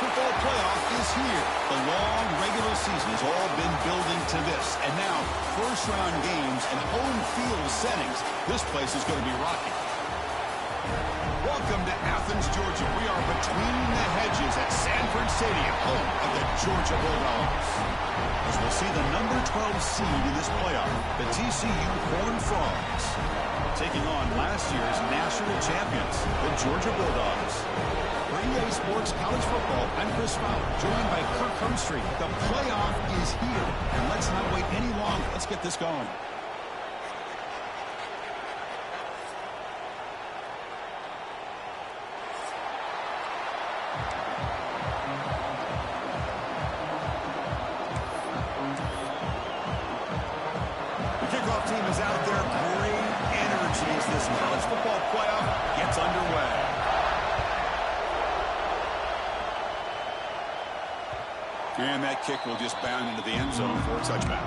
football playoff is here. The long regular season has all been building to this. And now, first-round games and home field settings. This place is going to be rocking. Welcome to Athens, Georgia. We are between the hedges at Sanford Stadium, home of the Georgia Bulldogs. As we'll see the number 12 seed in this playoff, the TCU Horned Frogs, taking on last year's national champions, the Georgia Bulldogs. For EA Sports College Football, I'm Chris Fowler, joined by Kirk Hermstreet. The playoff is here, and let's not wait any longer. Let's get this going. Team is out there. Great energy as this college football playoff gets underway. And that kick will just bound into the end zone for a touchback.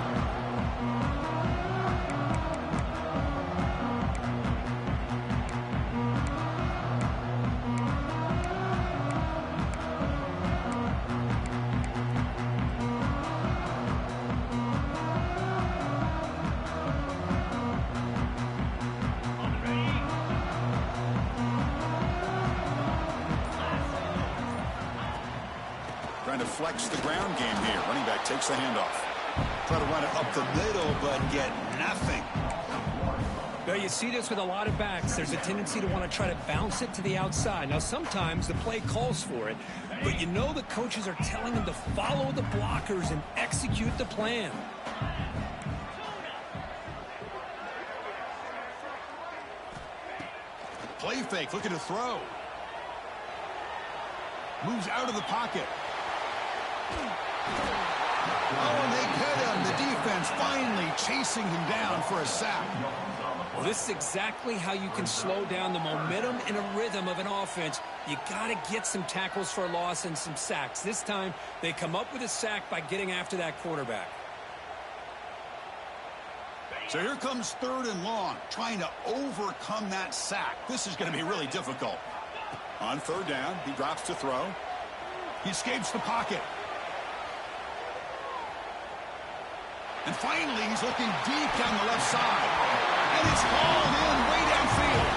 Trying to flex the ground game here. Running back takes the handoff. Try to run it up the middle, but get nothing. Well, you see this with a lot of backs. There's a tendency to want to try to bounce it to the outside. Now, sometimes the play calls for it, but you know the coaches are telling them to follow the blockers and execute the plan. Play fake, looking to throw. Moves out of the pocket. Oh, and they get him. The defense finally chasing him down for a sack. Well, this is exactly how you can slow down the momentum and a rhythm of an offense. You got to get some tackles for a loss and some sacks. This time, they come up with a sack by getting after that quarterback. So here comes 3rd and long, trying to overcome that sack. This is going to be really difficult. On 3rd down, he drops to throw. He escapes the pocket. And finally, he's looking deep down the left side. And it's hauled in way downfield.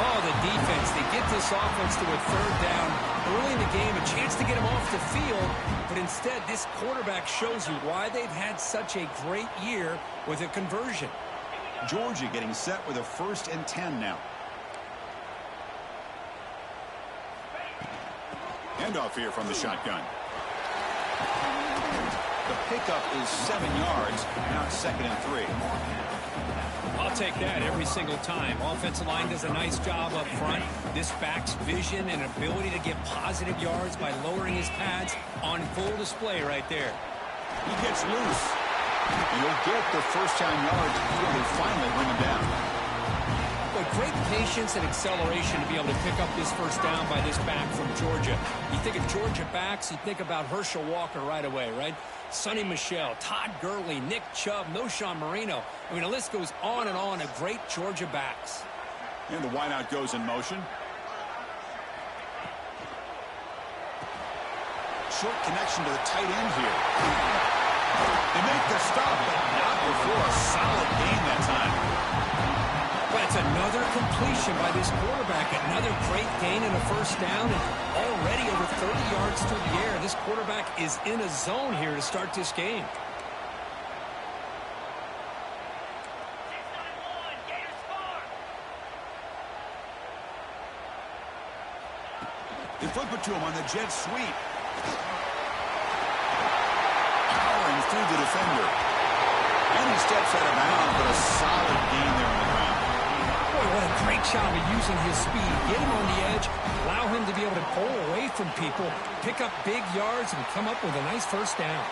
Oh, the defense. They get this offense to a 3rd down early in the game, a chance to get him off the field. But instead, this quarterback shows you why they've had such a great year with a conversion. Georgia getting set with a 1st and 10 now. Handoff here from the shotgun. The pickup is 7 yards. Now it's 2nd and 3. I'll take that every single time. Offensive line does a nice job up front. This back's vision and ability to get positive yards by lowering his pads on full display right there. He gets loose. And he'll get the 1st down yards before they finally bring him down. But great patience and acceleration to be able to pick up this 1st down by this back from Georgia. You think of Georgia backs, you think about Herschel Walker right away, right? Sonny Michel, Todd Gurley, Nick Chubb, Noshawn Marino. I mean, the list goes on and on of great Georgia backs. And the wideout goes in motion. Short connection to the tight end here. They make the stop, but not before a solid gain that time. But it's another completion by this quarterback. Another great gain in a 1st down, and already over 30 yards through the air. This quarterback is in a zone here to start this game. They flip it to him on the jet sweep. Powering through the defender. And he steps out of bounds, but a solid gain there on the ground. Boy, what a great job of using his speed. Get him on the edge, allow him to be able to pull away from people, pick up big yards, and come up with a nice 1st down.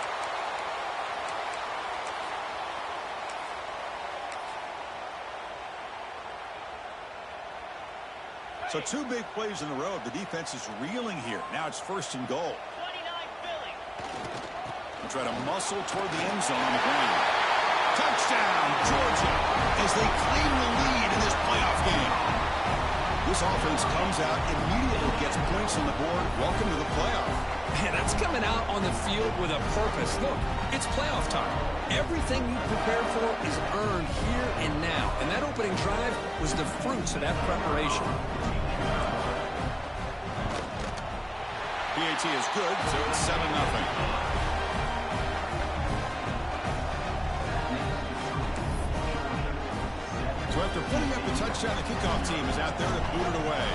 So 2 big plays in a row. The defense is reeling here. Now it's 1st and goal. They'll try to muscle toward the end zone on the ground. Touchdown, Georgia, as they claim the lead in this playoff game. This offense comes out, immediately gets points on the board. Welcome to the playoff. Man, that's coming out on the field with a purpose. Look, it's playoff time. Everything you prepared for is earned here and now. And that opening drive was the fruits of that preparation. PAT is good, so it's 7-0. So after putting up the touchdown, the kickoff team is out there to boot it away.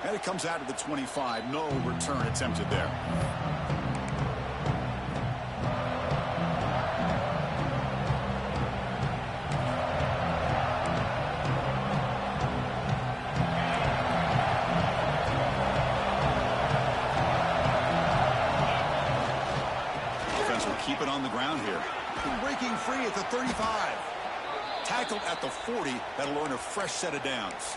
And it comes out of the 25. No return attempted there. Offense will keep it on the ground here. Breaking free at the 35. Tackled at the 40. That'll earn a fresh set of downs.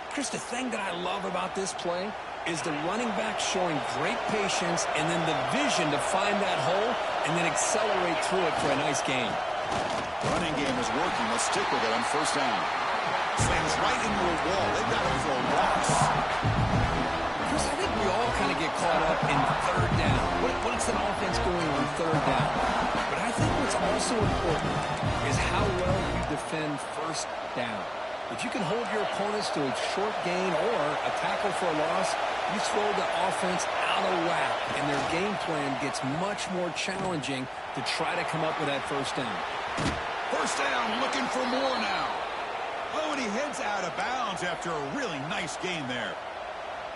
Chris, the thing that I love about this play is the running back showing great patience and then the vision to find that hole and then accelerate through it for a nice gain. Running game is working. Let's stick with it on first down. Slams right into a wall. They've got him for a loss. Chris, I think we all kind of get caught up in third down. What's an offense doing on third down? But I think what's also important is how well you defend first down. If you can hold your opponents to a short gain or a tackle for a loss, you throw the offense out of whack, and their game plan gets much more challenging to try to come up with that first down. First down, looking for more now. Oh, and he heads out of bounds after a really nice gain there.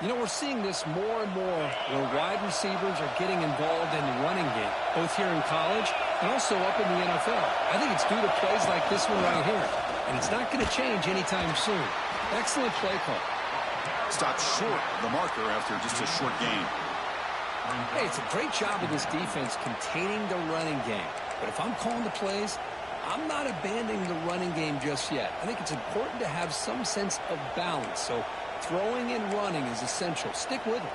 You know, we're seeing this more and more where wide receivers are getting involved in the running game, both here in college and also up in the NFL. I think it's due to plays like this one right here. And it's not going to change anytime soon. Excellent play call. Stopped short of the marker after just a short gain. Hey, it's a great job of this defense containing the running game. But if I'm calling the plays, I'm not abandoning the running game just yet. I think it's important to have some sense of balance. So throwing and running is essential. Stick with it.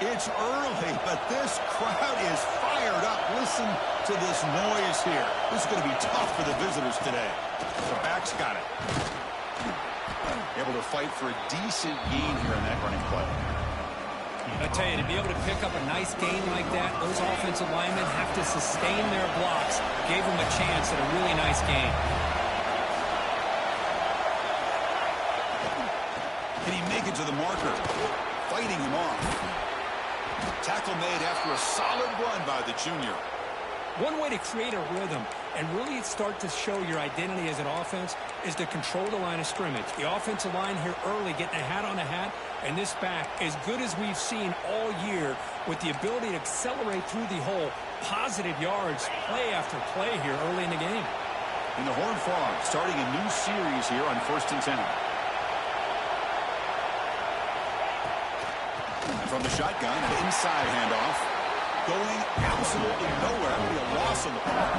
It's early, but this crowd is fired up. Listen to this noise here. This is going to be tough for the visitors today. The back's got it. Able to fight for a decent gain here in that running play. I tell you, to be able to pick up a nice gain like that, those offensive linemen have to sustain their blocks. Gave them a chance at a really nice gain. Can he make it to the marker? Fighting him off. Tackle made after a solid run by the junior. One way to create a rhythm and really start to show your identity as an offense is to control the line of scrimmage. The offensive line here early getting a hat on a hat, and this back, as good as we've seen all year, with the ability to accelerate through the hole, positive yards, play after play here early in the game. And the Horned Frog starting a new series here on 1st and 10. From the shotgun, an inside handoff. Going absolutely nowhere. That would be a loss on the play.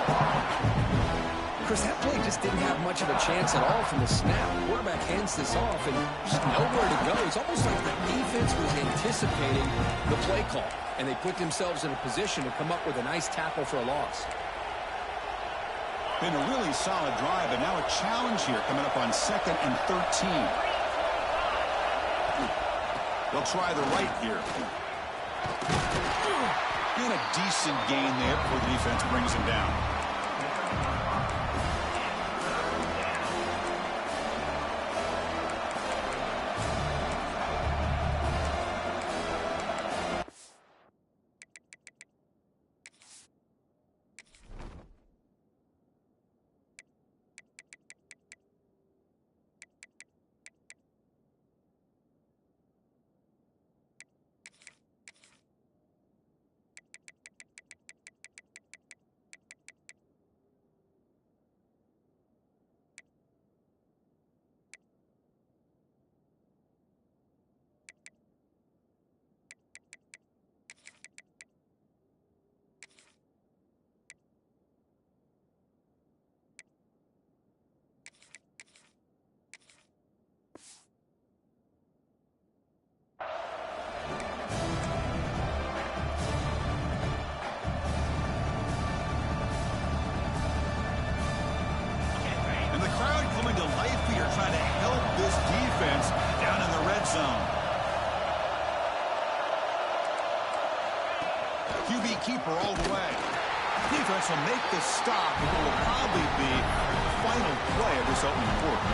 Chris, that play just didn't have much of a chance at all from the snap. The quarterback hands this off and just nowhere to go. It's almost like the defense was anticipating the play call, and they put themselves in a position to come up with a nice tackle for a loss. Been a really solid drive, and now a challenge here coming up on 2nd and 13. They'll try the right here. And a decent gain there before the defense brings him down. coming to life here, trying to help this defense down in the red zone. QB keeper all the way. Defense will make the stop, and it will probably be the final play of this opening quarter.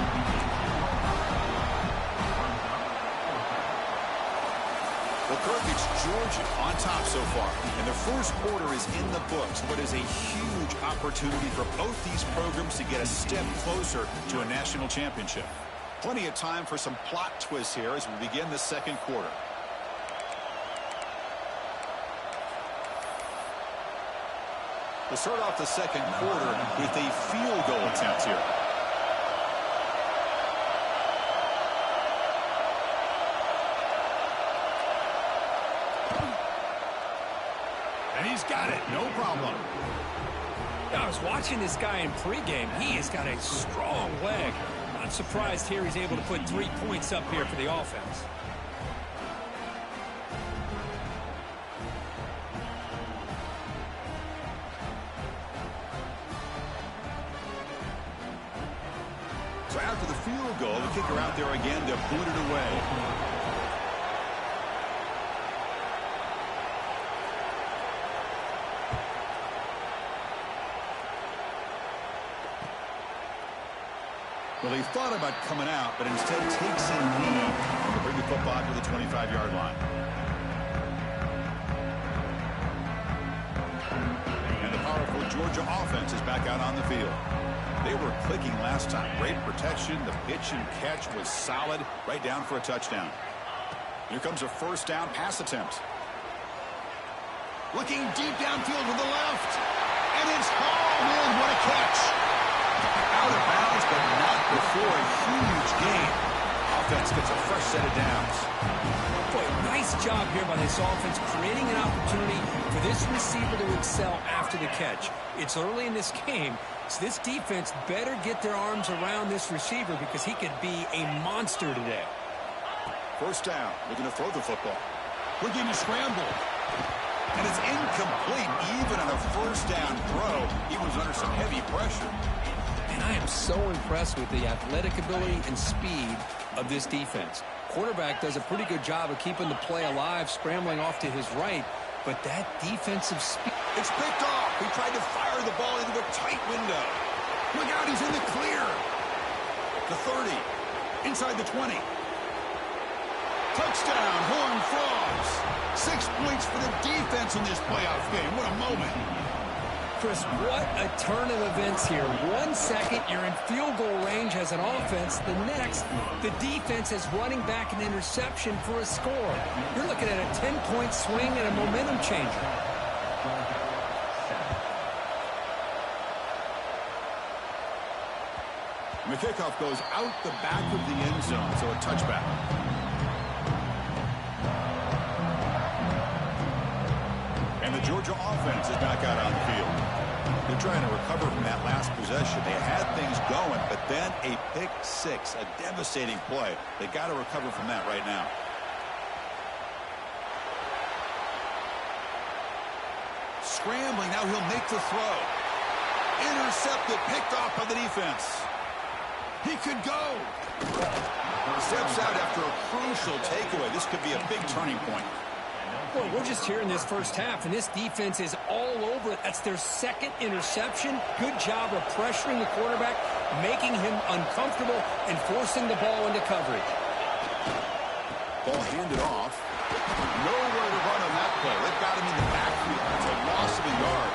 Well, Kirk, it's Georgia on top so far. And the first quarter is in the books, but is a huge opportunity for both these programs to get a step closer to a national championship. Plenty of time for some plot twists here as we begin the second quarter. We'll start off the second quarter with a field goal attempt here. And he's got it, no problem. I was watching this guy in pregame. He has got a strong leg. Not surprised here he's able to put 3 points up here for the offense. So after the field goal, the kicker out there again to boot it away. Well, he thought about coming out, but instead takes a knee to bring the football to the 25-yard line. And the powerful Georgia offense is back out on the field. They were clicking last time. Great protection. The pitch and catch was solid. Right down for a touchdown. Here comes a first down pass attempt. Looking deep downfield to the left. And it's hauled in. What a catch. Out of bounds, but not before a huge gain. Offense gets a fresh set of downs. Boy, nice job here by this offense, creating an opportunity for this receiver to excel after the catch. It's early in this game, so this defense better get their arms around this receiver because he could be a monster today. First down, looking to throw the football. Looking to scramble. And it's incomplete. Even on a first down throw, he was under some heavy pressure. And I am so impressed with the athletic ability and speed of this defense. Quarterback does a pretty good job of keeping the play alive, scrambling off to his right, but that defensive speed. It's picked off. He tried to fire the ball into a tight window. Look out, he's in the clear. The 30, inside the 20. Touchdown, Horned Frogs. 6 points for the defense in this playoff game. What a moment. Chris, what a turn of events here. 1 second, you're in field goal range as an offense. The next, the defense is running back an interception for a score. You're looking at a 10-point swing and a momentum changer. And the kickoff goes out the back of the end zone, so a touchback. And the Georgia offense is back out on the field. They're trying to recover from that last possession. They had things going, but then a pick six, a devastating play. They got to recover from that right now. Scrambling, now he'll make the throw. Intercepted, picked off by the defense. He could go. Steps out after a crucial takeaway. This could be a big turning point. Well, we're just here in this first half, and this defense is all over it. That's their second interception. Good job of pressuring the quarterback, making him uncomfortable, and forcing the ball into coverage. Ball handed off. Nowhere to run on that play. They've got him in the backfield. It's a loss of a yard.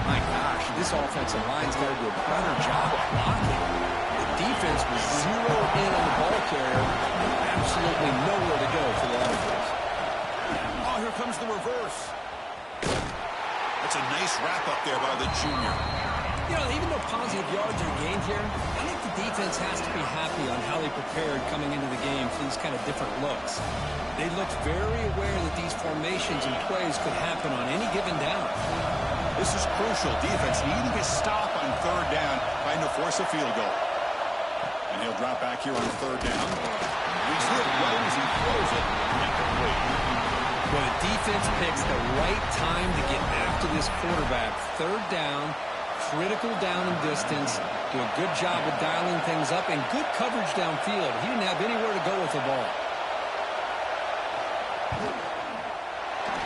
My gosh, this offensive line's got to do a better job of blocking. The defense was zeroed in on the ball carrier. Absolutely nowhere to go for the offense. Oh, here comes the reverse. That's a nice wrap-up there by the junior. You know, even though positive yards are gained here, I think the defense has to be happy on how they prepared coming into the game for these kind of different looks. They looked very aware that these formations and plays could happen on any given down. This is crucial. Defense needing a stop on third down, trying to force a field goal. And he'll drop back here on third down. He's hit well as he throws it. Incomplete. Well, the defense picks the right time to get after this quarterback. Third down, critical down and distance, do a good job of dialing things up, and good coverage downfield. He didn't have anywhere to go with the ball.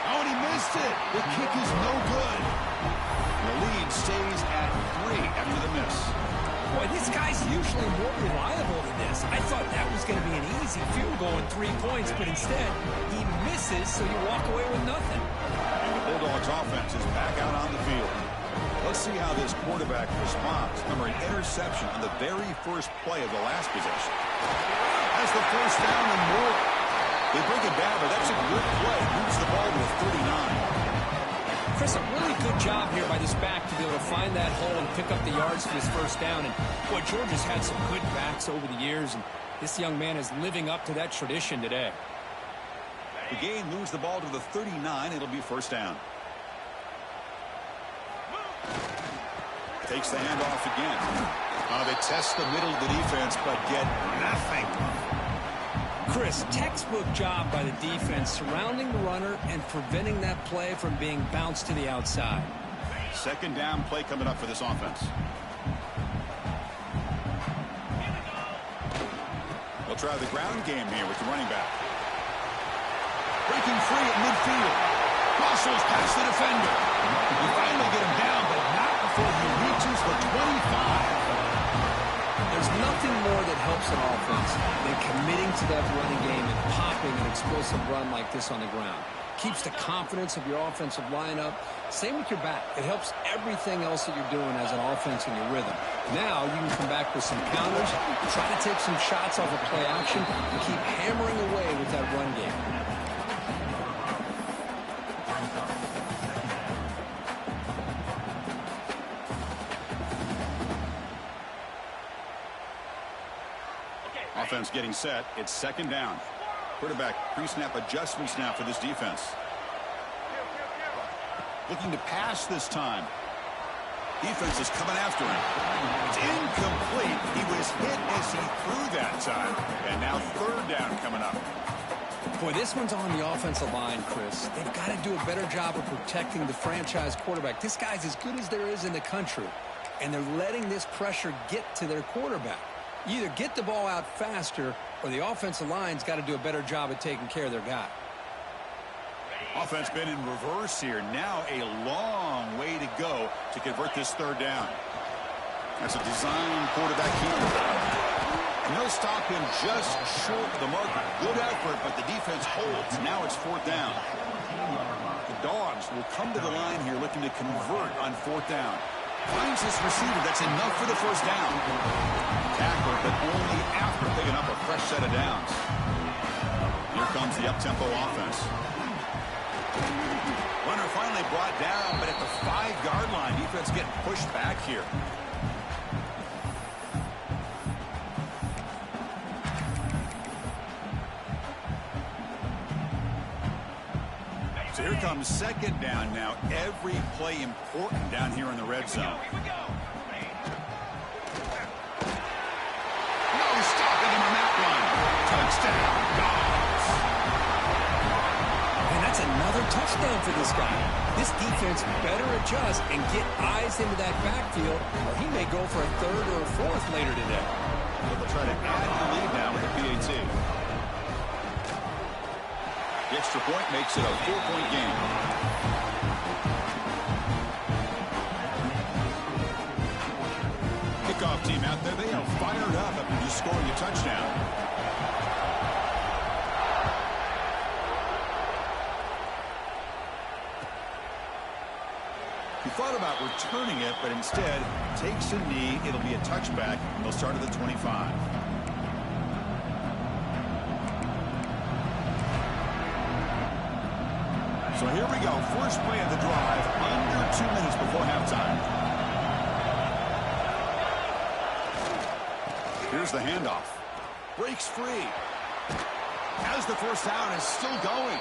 Oh, and he missed it. The kick is no good. The lead stays at 3 after the miss. Boy, this guy's usually more reliable than this. I thought that was going to be an easy field goal in 3 points, but instead, he misses, so you walk away with nothing. And the Bulldogs offense is back out on the field. Let's see how this quarterback responds. Remember, an interception on the very first play of the last possession. Has the first down and more. They break it down, but that's a good play. Moves the ball to a 39. Chris, a really good job here by this back to be able to find that hole and pick up the yards for his first down. And, boy, Georgia's had some good backs over the years, and this young man is living up to that tradition today. The gain moves the ball to the 39. It'll be first down. Takes the handoff again. They test the middle of the defense, but get nothing. Chris, textbook job by the defense surrounding the runner and preventing that play from being bounced to the outside. Second down play coming up for this offense. They'll try the ground game here with the running back. Breaking free at midfield. Muscles past the defender. You finally get him down, but not before he reaches the 25. There's nothing more that helps an offense than committing to that running game and popping an explosive run like this on the ground. Keeps the confidence of your offensive lineup. Same with your back. It helps everything else that you're doing as an offense in your rhythm. Now you can come back with some counters, try to take some shots off of play action, and keep hammering away with that run game. Offense getting set. It's second down. Quarterback pre-snap adjustments now for this defense. Looking to pass this time. Defense is coming after him. It's incomplete. He was hit as he threw that time. And now third down coming up. Boy, this one's on the offensive line, Chris. They've got to do a better job of protecting the franchise quarterback. This guy's as good as there is in the country. And they're letting this pressure get to their quarterback. You either get the ball out faster or the offensive line's got to do a better job of taking care of their guy. Offense been in reverse here. Now a long way to go to convert this third down. That's a design quarterback keeper. And they'll stop him just short of the marker. Good effort, but the defense holds. Now it's fourth down. The Dogs will come to the line here looking to convert on fourth down. Finds this receiver. That's enough for the first down. Tackle, but only after picking up a fresh set of downs. Here comes the up-tempo offense. Runner finally brought down, but at the 5-yard line, defense getting pushed back here. So here comes second down now. Every play important down here in the red zone. No stopping him on that one. Touchdown, Dogs. And that's another touchdown for this guy. This defense better adjust and get eyes into that backfield, or he may go for a third or a fourth later today. They'll try to add the lead now with the PAT. The extra point makes it a 4-point game. Kickoff team out there, they are fired up after just scoring a touchdown. He thought about returning it, but instead takes a knee. It'll be a touchback, and they'll start at the 25. So here we go. First play of the drive, under 2 minutes before halftime. Here's the handoff. Breaks free. As the first down is still going.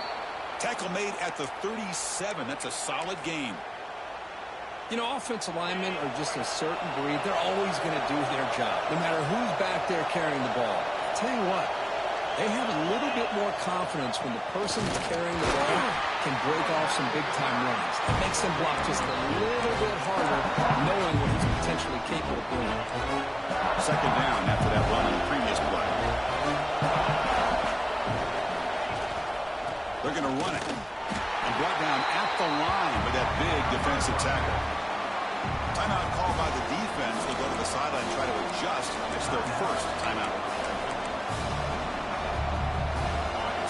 Tackle made at the 37. That's a solid gain. You know, offensive linemen are just a certain breed. They're always going to do their job, no matter who's back there carrying the ball. I'll tell you what, they have a little bit more confidence when the person carrying the ball can break off some big-time runs. It makes him block just a little bit harder, knowing what he's potentially capable of doing. Second down after that run on the previous play. They're going to run it. And brought down at the line with that big defensive tackle. Timeout called by the defense. They go to the sideline and try to adjust. It's their first timeout.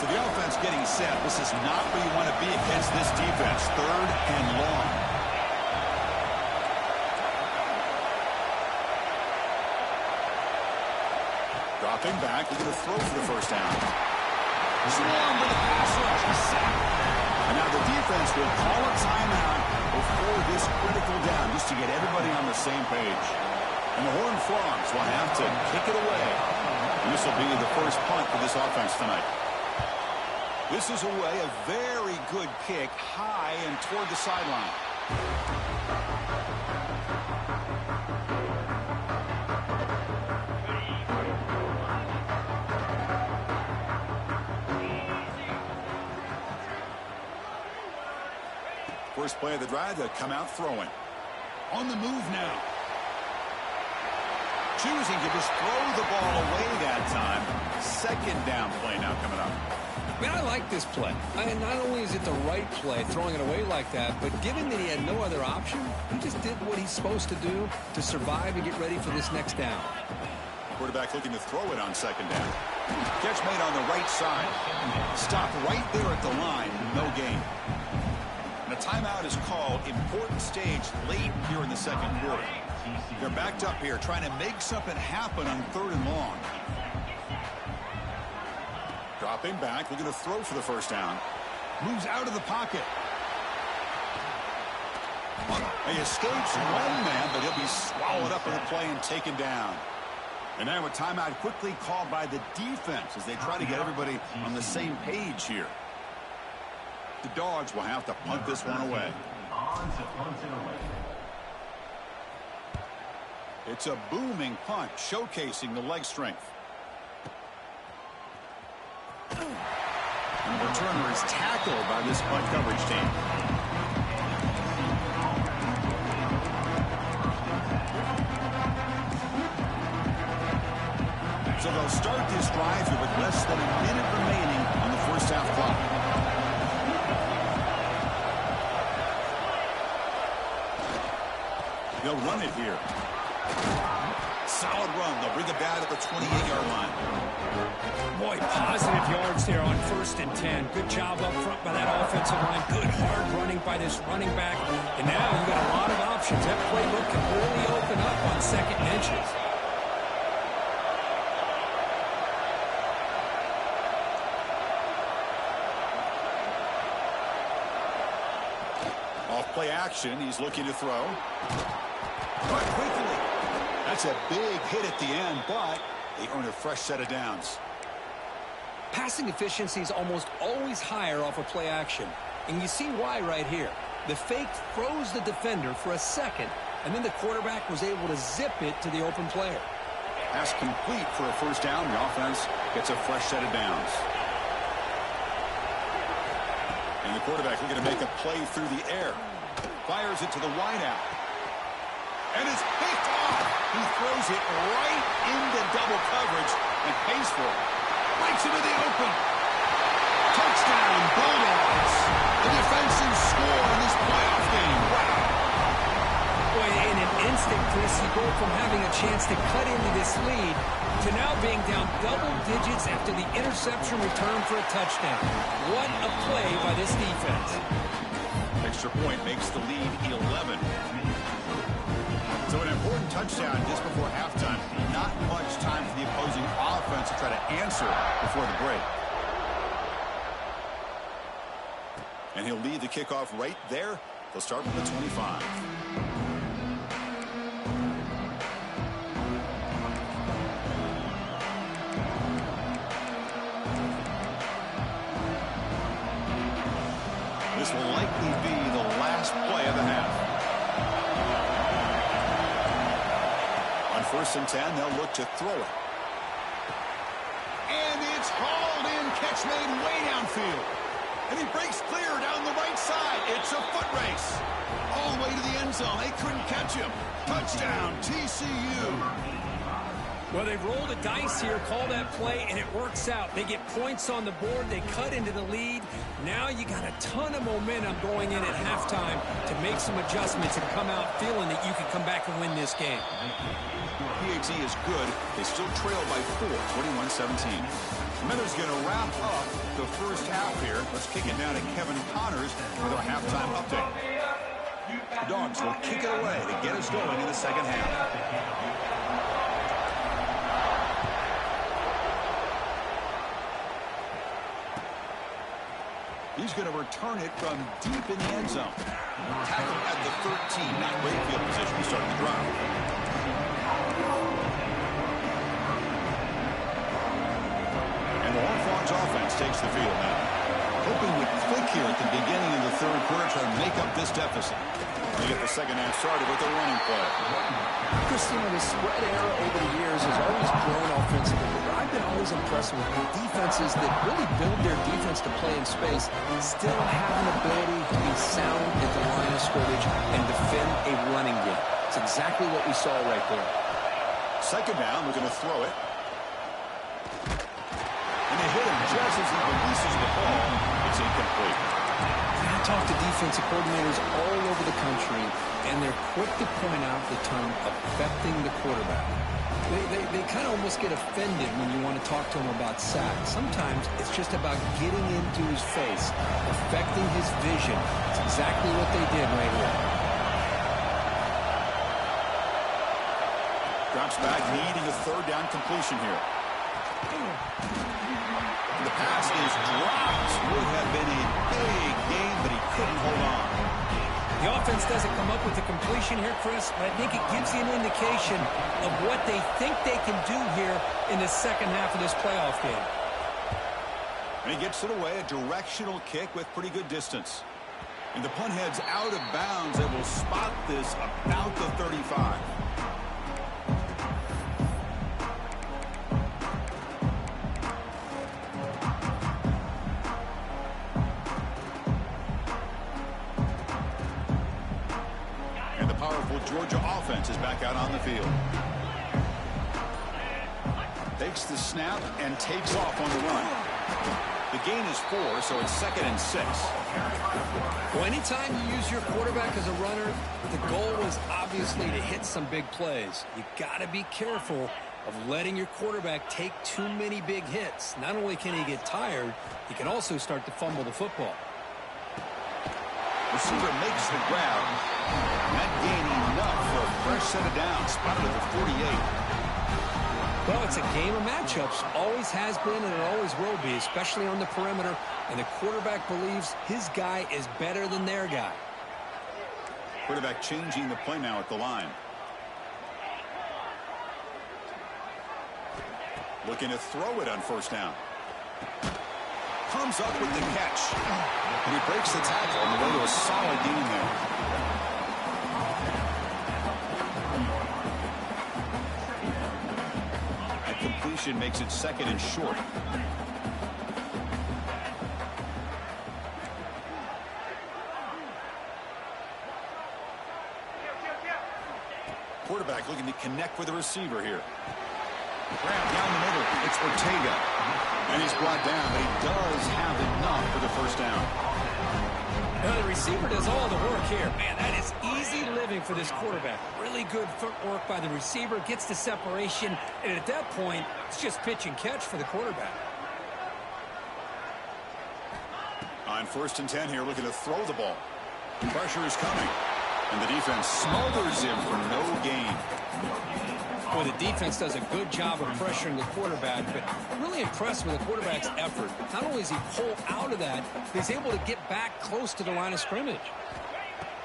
So the offense getting set. This is not where you want to be against this defense. Third and long. Dropping back. They're going to throw for the first down. Swarm with the pass rush. He's sacked. And now the defense will call a timeout before this critical down, just to get everybody on the same page. And the Horned Frogs will have to kick it away. And this will be the first punt for this offense tonight. This is away, a very good kick, high and toward the sideline. First play of the drive, they'll come out throwing. On the move now. Choosing to just throw the ball away that time. Second down play now coming up. Man, I like this play. Not only is it the right play, throwing it away like that, but given that he had no other option, he just did what he's supposed to do to survive and get ready for this next down. Quarterback looking to throw it on second down. Catch made on the right side. Stopped right there at the line. No gain. And a timeout is called. Important stage late here in the second quarter. They're backed up here trying to make something happen on third and long. Dropping back, looking to throw for the first down. Moves out of the pocket. He escapes one man, but he'll be swallowed up in the play and taken down. And now a timeout quickly called by the defense as they try to get everybody on the same page here. The Dogs will have to punt this one away. It's a booming punt, showcasing the leg strength. And the returner is tackled by this punt coverage team. So they'll start this drive here with less than a minute remaining on the first half clock. They'll run it here. Solid run. They'll bring it down at the 28-yard line. Boy, positive yards there on 1st and 10. Good job up front by that offensive line. Good hard running by this running back. And now you've got a lot of options. That playbook can really open up on second and inches. Off play action. He's looking to throw. But quickly. That's a big hit at the end, but they earn a fresh set of downs. Passing efficiency is almost always higher off of play action. And you see why right here. The fake froze the defender for a second, and then the quarterback was able to zip it to the open player. Pass complete for a first down. The offense gets a fresh set of downs. And the quarterback looking to make a play through the air. Fires it to the wideout. And it's picked off. He throws it right into double coverage and pays for it. Breaks into the open. Touchdown, Bulldogs. The defensive score in this playoff game. Wow. Boy, in an instant, Chris, you go from having a chance to cut into this lead to now being down double digits after the interception return for a touchdown. What a play by this defense. Extra point makes the lead 11. So an important touchdown just before halftime. Not much time for the opposing offense to try to answer before the break. And he'll lead the kickoff right there. They'll start from the 25. This will likely be the last play of the half. On 1st and 10, they'll look to throw it. And it's hauled in, catch made way downfield. And he breaks clear down the right side. It's a foot race. All the way to the end zone. They couldn't catch him. Touchdown, TCU. Well, they've rolled the dice here, call that play, and it works out. They get points on the board. They cut into the lead. Now you got a ton of momentum going in at halftime to make some adjustments and come out feeling that you can come back and win this game. PAT is good. They still trail by 4, 21-17. Miller's going to wrap up the first half here. Let's kick it down to Kevin Connors with our halftime update. The Dogs will kick it away to get us going in the second half. He's going to return it from deep in the end zone. Tackle at the 13. Not great field position to start the drive. And the Horned offense takes the field now. Hoping to click here at the beginning of the third quarter, try to make up this deficit. They get the second half started with a running play. Chris, the spread era over the years has always grown offensively. But I've been always impressed with defenses that really build their defense to play in space, still have an ability to be sound at the line of scrimmage and defend a running game. It's exactly what we saw right there. Second down, we're going to throw it. And they hit him just as he releases the ball. It's incomplete. I talk to defensive coordinators all over the country, and they're quick to point out the term affecting the quarterback. They kind of almost get offended when you want to talk to them about sacks. Sometimes it's just about getting into his face, affecting his vision. It's exactly what they did right here. Drops back, needing a third down completion here. The pass is dropped. Would have been a big game, but he couldn't hold on. The offense doesn't come up with the completion here, Chris, but I think it gives you an indication of what they think they can do here in the second half of this playoff game. And he gets it away, a directional kick with pretty good distance. And the punt heads out of bounds. They will spot this about the 35. Georgia offense is back out on the field. Takes the snap and takes off on the run. The gain is 4, so it's 2nd and 6. Well, anytime you use your quarterback as a runner, the goal is obviously to hit some big plays. You got to be careful of letting your quarterback take too many big hits. Not only can he get tired, he can also start to fumble the football. Receiver makes the grab. Not gaining enough for a fresh set of downs. Spotted at the 48. Well, it's a game of matchups. Always has been and it always will be, especially on the perimeter. And the quarterback believes his guy is better than their guy. Quarterback changing the play now at the line. Looking to throw it on first down. Comes up with the catch. And he breaks the tackle on the way to a solid gain there. That completion makes it 2nd and short. Quarterback looking to connect with the receiver here. Grab down the middle. It's Ortega. And he's brought down, but he does have enough for the first down. Now, the receiver does all the work here. Man, that is easy living for this quarterback. Really good footwork by the receiver, gets the separation, and at that point, it's just pitch and catch for the quarterback. On 1st and 10 here, looking to throw the ball. Pressure is coming, and the defense smothers him for no gain. Well, the defense does a good job of pressuring the quarterback, but I'm really impressed with the quarterback's effort. Not only does he pull out of that, but he's able to get back close to the line of scrimmage.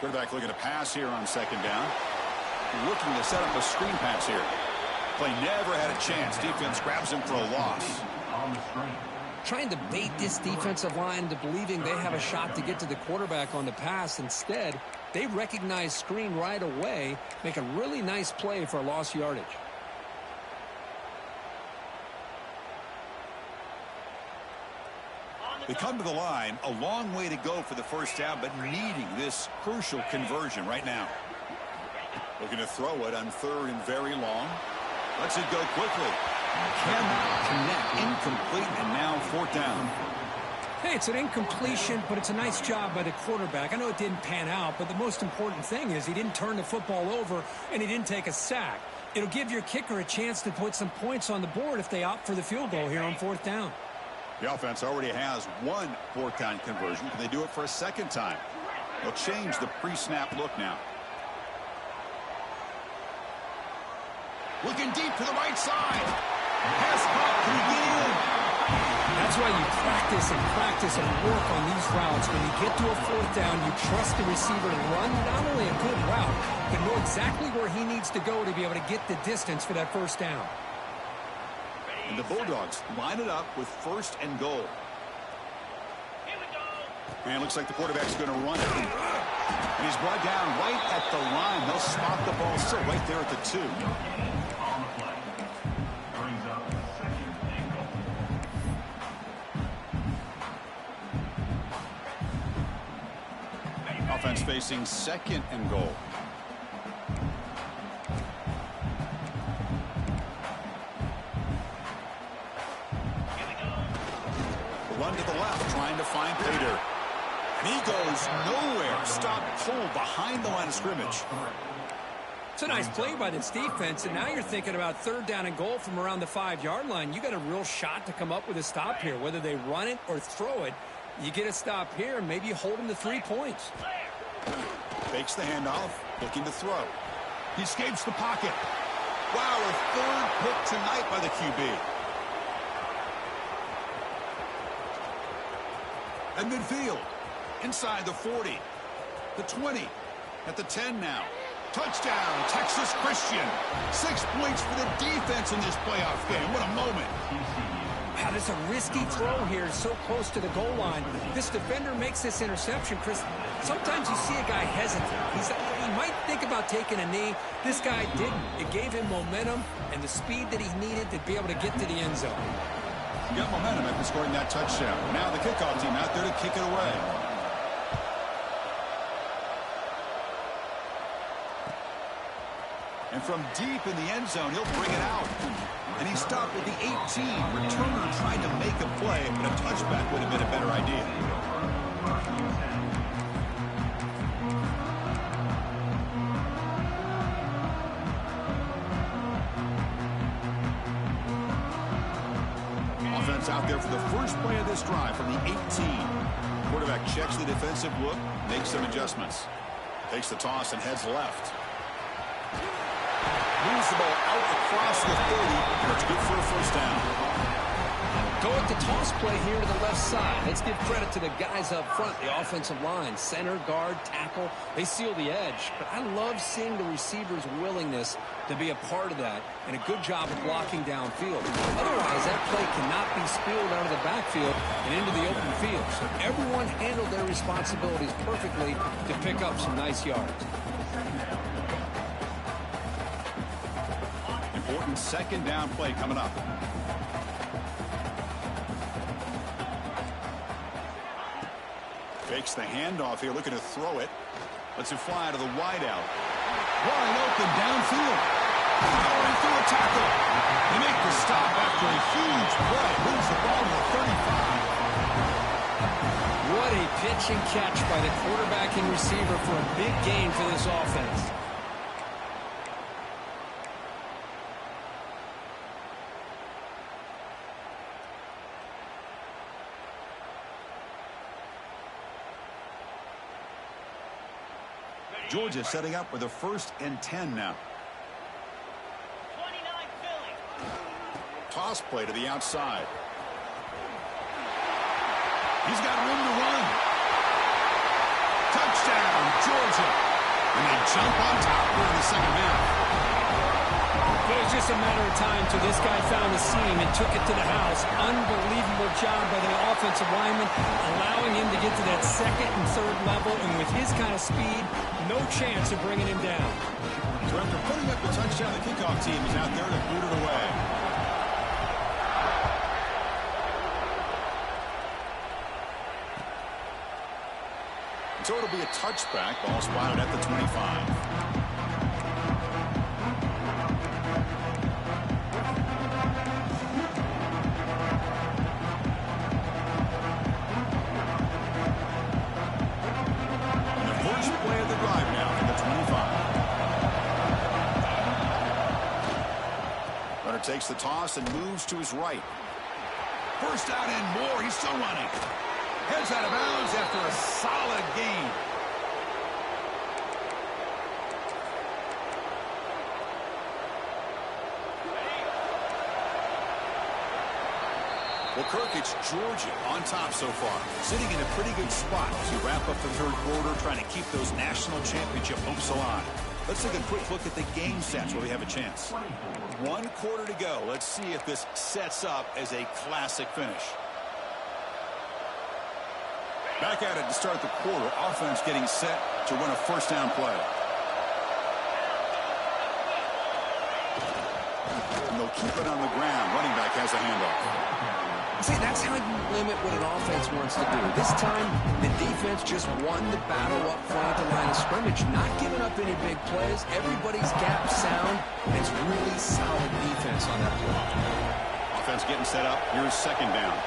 Quarterback looking to pass here on 2nd down. Looking to set up a screen pass here. Play never had a chance. Defense grabs him for a loss. Trying to bait this defensive line into believing they have a shot to get to the quarterback on the pass. Instead, they recognize screen right away, make a really nice play for a lost yardage. They come to the line, a long way to go for the first down, but needing this crucial conversion right now. Looking to throw it on 3rd and very long. Lets it go quickly. Cannot connect. Incomplete, and now 4th down. Hey, it's an incompletion, but it's a nice job by the quarterback. I know it didn't pan out, but the most important thing is he didn't turn the football over and he didn't take a sack. It'll give your kicker a chance to put some points on the board if they opt for the field goal here on 4th down. The offense already has 1 4th down conversion. Can they do it for a 2nd time? They'll change the pre-snap look now. Looking deep to the right side. Pass caught. Can he get in? That's why you practice and work on these routes. When you get to a 4th down, you trust the receiver to run not only a good route, but know exactly where he needs to go to be able to get the distance for that 1st down. And the Bulldogs line it up with 1st and goal. And it looks like the quarterback's going to run it. And he's brought down right at the line. They'll spot the ball still right there at the 2. Offense facing 2nd and goal. Run to the left, trying to find Paker. And he goes nowhere. Stop pull behind the line of scrimmage. It's a nice play by this defense, and now you're thinking about 3rd down and goal from around the 5-yard line. You got a real shot to come up with a stop here. Whether they run it or throw it, you get a stop here, and maybe you hold them to 3 points. Fakes the handoff, looking to throw. He escapes the pocket. Wow, a 3rd pick tonight by the QB. At midfield, inside the 40, the 20, at the 10 now. Touchdown, Texas Christian. 6 points for the defense in this playoff game. What a moment. Wow, there's a risky throw here so close to the goal line. This defender makes this interception, Chris. Sometimes you see a guy hesitate. He might think about taking a knee. This guy didn't. It gave him momentum and the speed that he needed to be able to get to the end zone. He got momentum after scoring that touchdown. Now the kickoff team out there to kick it away. And from deep in the end zone, he'll bring it out. And he stopped with the 18. Returner trying to make a play, but a touchback would have been a better idea. Offense out there for the first play of this drive from the 18. Quarterback checks the defensive look, makes some adjustments. Takes the toss and heads left. Moves the ball out across the 30, and it's good for a 1st down. Go with the toss play here to the left side. Let's give credit to the guys up front, the offensive line, center, guard, tackle. They seal the edge. But I love seeing the receiver's willingness to be a part of that, and a good job of blocking downfield. Otherwise, that play cannot be spilled out of the backfield and into the open field. So everyone handled their responsibilities perfectly to pick up some nice yards. Important 2nd down play coming up. Fakes the handoff here, looking to throw it. Lets it fly to the wideout. Wide open downfield. Powering through a tackle. They make the stop after a huge play. Moves the ball to the 35. What a pitch and catch by the quarterback and receiver for a big gain for this offense. Georgia setting up with a 1st and 10 now. 29 Philly. Toss play to the outside. He's got room to run. Touchdown, Georgia. And they jump on top here in the 2nd half. It was just a matter of time till this guy found the seam and took it to the house. Unbelievable job by the offensive lineman, allowing him to get to that 2nd and 3rd level. And with his kind of speed, no chance of bringing him down. So after putting up the touchdown, the kickoff team is out there to boot it away. So it'll be a touchback. Ball spotted at the 25. And the first play of the drive now for the 25. Runner takes the toss and moves to his right. First down and more. He's still running. Heads out of bounds after a solid gain. Well, Kirk, it's Georgia on top so far, sitting in a pretty good spot as you wrap up the third quarter, trying to keep those national championship hopes alive. Let's take a quick look at the game stats where we have a chance. 1 quarter to go. Let's see if this sets up as a classic finish. Back at it to start the quarter. Offense getting set to run a first down play. And they'll keep it on the ground. Running back has a handoff. See, that's how you limit what an offense wants to do. This time, the defense just won the battle up front at the line of scrimmage, not giving up any big plays. Everybody's gap sound, and it's really solid defense on that play. Offense getting set up. Here's second down.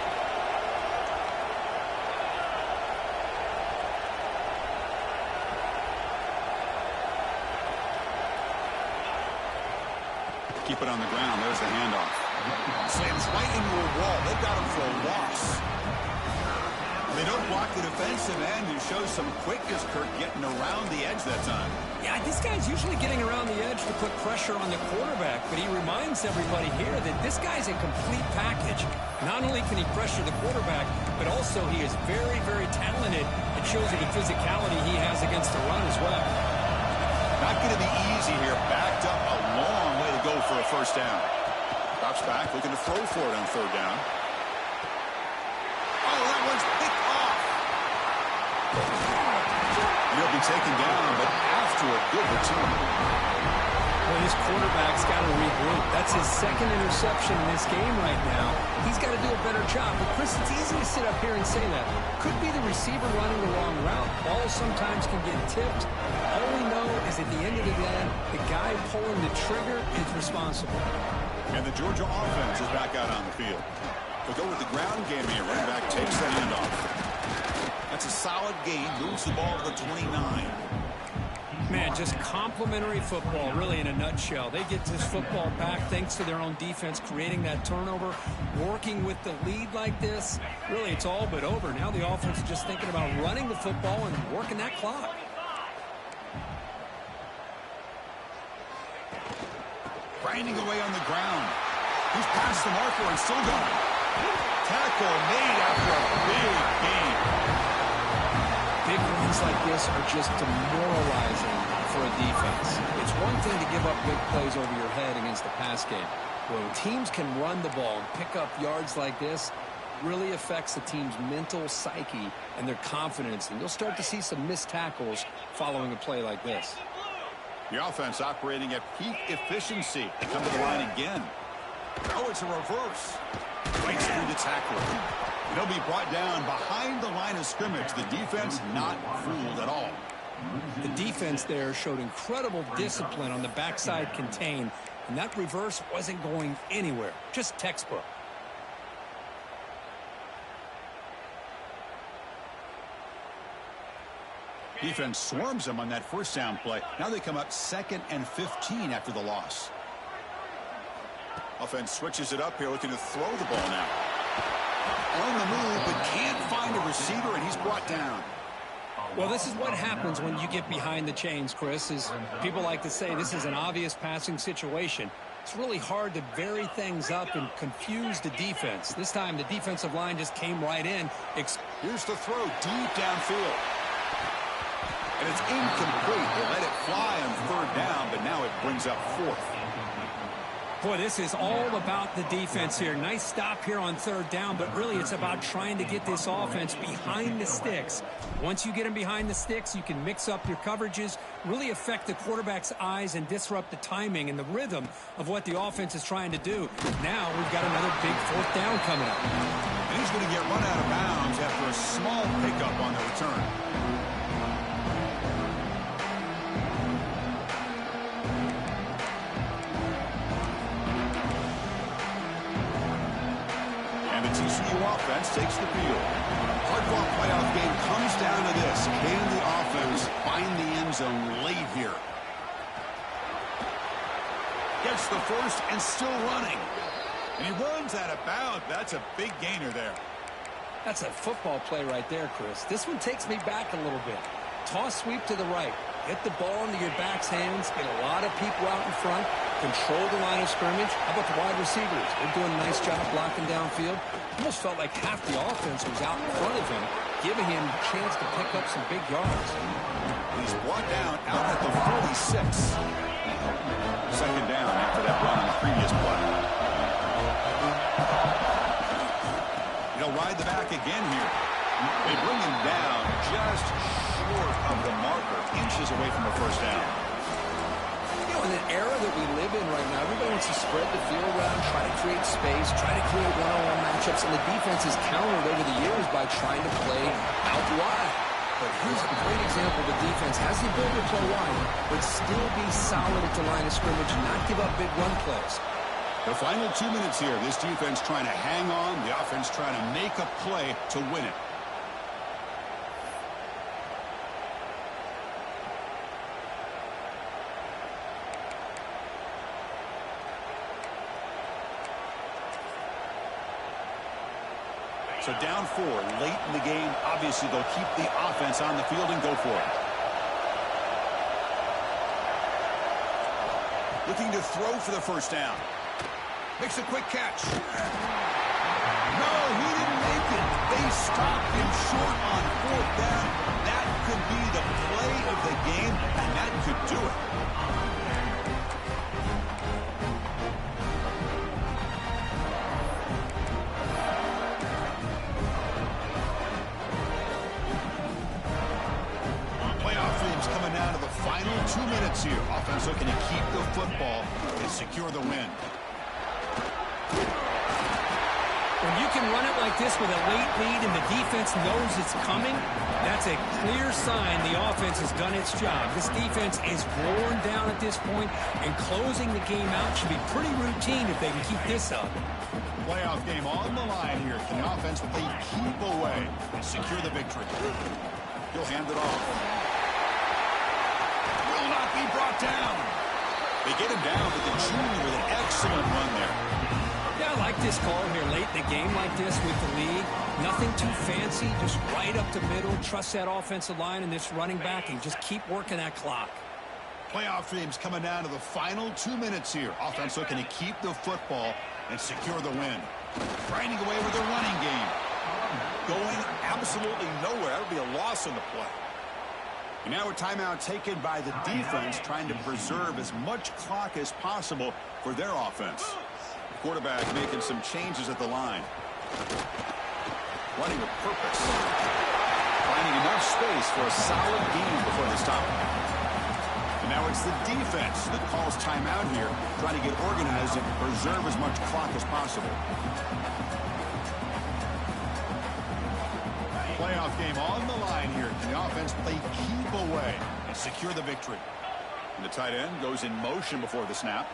Keep it on the ground. There's the handoff. Slams right into a wall. They've got him for a loss. They don't block the defensive end and show some quickness, Kirk, getting around the edge that time. Yeah, this guy's usually getting around the edge to put pressure on the quarterback, but he reminds everybody here that this guy's a complete package. Not only can he pressure the quarterback, but also he is very, very talented. It shows you the physicality he has against the run as well. Not going to be easy here. Backed up a long way to go for a first down. Drops back, looking to throw for it on third down. Oh, that one's picked off. He'll be taken down, but after a good return. Well, this quarterback's got to regroup. That's his second interception in this game right now. He's got to do a better job. But, Chris, it's easy to sit up here and say that. Could be the receiver running the wrong route. Balls sometimes can get tipped. All we know is at the end of the day, the guy pulling the trigger is responsible. And the Georgia offense is back out on the field. We'll go with the ground game here. Running back takes the handoff. That's a solid gain. Moves the ball to the 29. Man, just complimentary football, really, in a nutshell. They get this football back thanks to their own defense, creating that turnover, working with the lead like this. Really, it's all but over. Now the offense is just thinking about running the football and working that clock. Grinding away on the ground. He's past the marker and still going. Tackle made after a big gain. Big runs like this are just demoralizing for a defense. It's one thing to give up big plays over your head against the pass game. When teams can run the ball and pick up yards like this, really affects the team's mental psyche and their confidence. And you'll start to see some missed tackles following a play like this. The offense operating at peak efficiency. They come to the line again. Oh, it's a reverse. Breaks through the tackler. They'll be brought down behind the line of scrimmage. The defense not fooled at all. The defense there showed incredible discipline on the backside contain, and that reverse wasn't going anywhere. Just textbook. Defense swarms them on that first down play. Now they come up 2nd and 15 after the loss. Offense switches it up here, looking to throw the ball now. On the move, but can't find a receiver, and he's brought down. Well, this is what happens when you get behind the chains, Chris, is people like to say this is an obvious passing situation. It's really hard to vary things up and confuse the defense. This time, the defensive line just came right in. Here's the throw deep downfield. And it's incomplete. They let it fly on third down, but now it brings up 4th. Boy, this is all about the defense here. Nice stop here on third down, but really it's about trying to get this offense behind the sticks. Once you get them behind the sticks, you can mix up your coverages, really affect the quarterback's eyes and disrupt the timing and the rhythm of what the offense is trying to do. Now we've got another big 4th down coming up. And he's going to get run out of bounds after a small pickup on the return. TCU offense takes the field. Hard-fought playoff game comes down to this. Can the offense find the end zone late here? Gets the first and still running. And he runs out of bounds. That's a big gainer there. That's a football play right there, Chris. This one takes me back a little bit. Toss sweep to the right. Get the ball into your back's hands. Get a lot of people out in front. Control the line of scrimmage. How about the wide receivers? They're doing a nice job blocking downfield. Almost felt like half the offense was out in front of him, giving him a chance to pick up some big yards. He's brought down out at the 46. Second down after that run on the previous play. He'll ride the back again here. They bring him down just short of the marker, inches away from a first down. You know, in the era that we live in right now, everybody wants to spread the field around, try to create space, try to create one-on-one matchups, and the defense has countered over the years by trying to play out wide. But here's a great example. The defense has the ability to play wide, but still be solid at the line of scrimmage and not give up big run plays. The final 2 minutes here. This defense trying to hang on. The offense trying to make a play to win it. So down 4 late in the game. Obviously, they'll keep the offense on the field and go for it. Looking to throw for the first down. Makes a quick catch. No, he didn't make it. They stopped him short on 4th down. That could be the play of the game, and that could do it. Playoff dreams coming down to the final 2 minutes here. Offense looking to keep the football and secure the win. When you can run it like this with a late lead and the defense knows it's coming, that's a clear sign the offense has done its job. This defense is worn down at this point, and closing the game out should be pretty routine if they can keep this up. Playoff game on the line here. Can the offense play keep away and secure the victory? He'll hand it off. Will not be brought down. They get him down, but the junior with an excellent run there. Yeah, I like this call here late in the game like this with the lead. Nothing too fancy, just right up the middle. Trust that offensive line and this running back and just keep working that clock. Playoff dreams coming down to the final 2 minutes here. Offense looking to keep the football and secure the win. Grinding away with their running game. Going absolutely nowhere. That would be a loss on the play. And now a timeout taken by the defense, trying to preserve as much clock as possible for their offense. Quarterback making some changes at the line. Running with purpose. Finding enough space for a solid gain before they stop. And now it's the defense that calls timeout here, trying to get organized and preserve as much clock as possible. Playoff game on the line here. Can the offense play keep away and secure the victory? And the tight end goes in motion before the snap.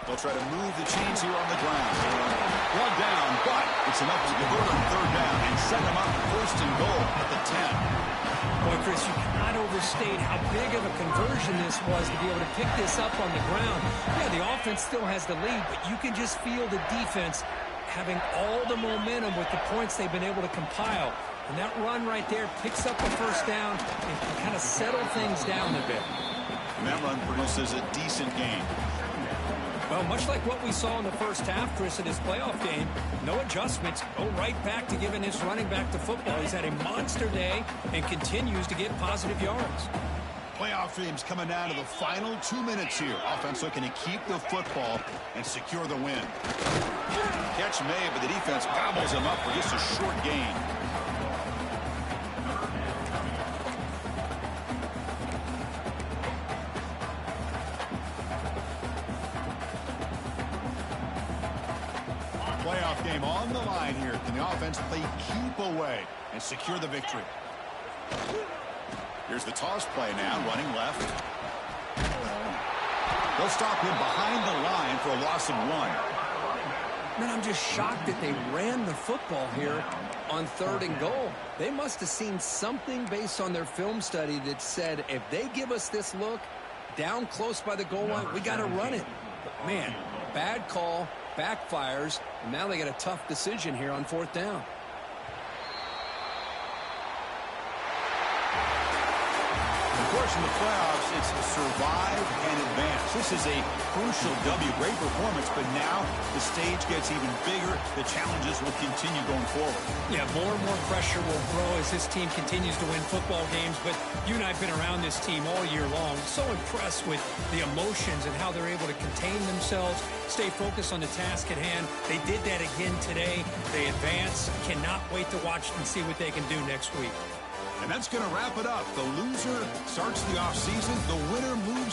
They'll try to move the chains here on the ground. One down, but it's enough to convert on 3rd down and set them up 1st and goal at the 10. Boy, Chris, you cannot overstate how big of a conversion this was to be able to pick this up on the ground. Yeah, the offense still has the lead, but you can just feel the defense having all the momentum with the points they've been able to compile. And that run right there picks up the 1st down and can kind of settle things down a bit. And that run produces a decent gain. Well, much like what we saw in the first half, Chris, in this playoff game, no adjustments. Go right back to giving his running back the football. He's had a monster day and continues to get positive yards. Playoff dreams coming down to the final 2 minutes here. Offense looking to keep the football and secure the win. Catch made, but the defense gobbles him up for just a short gain. Playoff game on the line here. Can the offense play keep away and secure the victory? Here's the toss play now, running left. They'll stop him behind the line for a loss of 1. Man, I'm just shocked that they ran the football here on 3rd and goal. They must have seen something based on their film study that said, if they give us this look down close by the goal line, we got to run it. But man, bad call, backfires, and now they got a tough decision here on 4th down. Of course, in the playoffs, it's survive and advance. This is a crucial W. Great performance, but now the stage gets even bigger. The challenges will continue going forward. Yeah, more and more pressure will grow as this team continues to win football games. But you and I have been around this team all year long. So impressed with the emotions and how they're able to contain themselves, stay focused on the task at hand. They did that again today. They advance. Cannot wait to watch and see what they can do next week. And that's going to wrap it up. The loser starts the offseason. The winner moves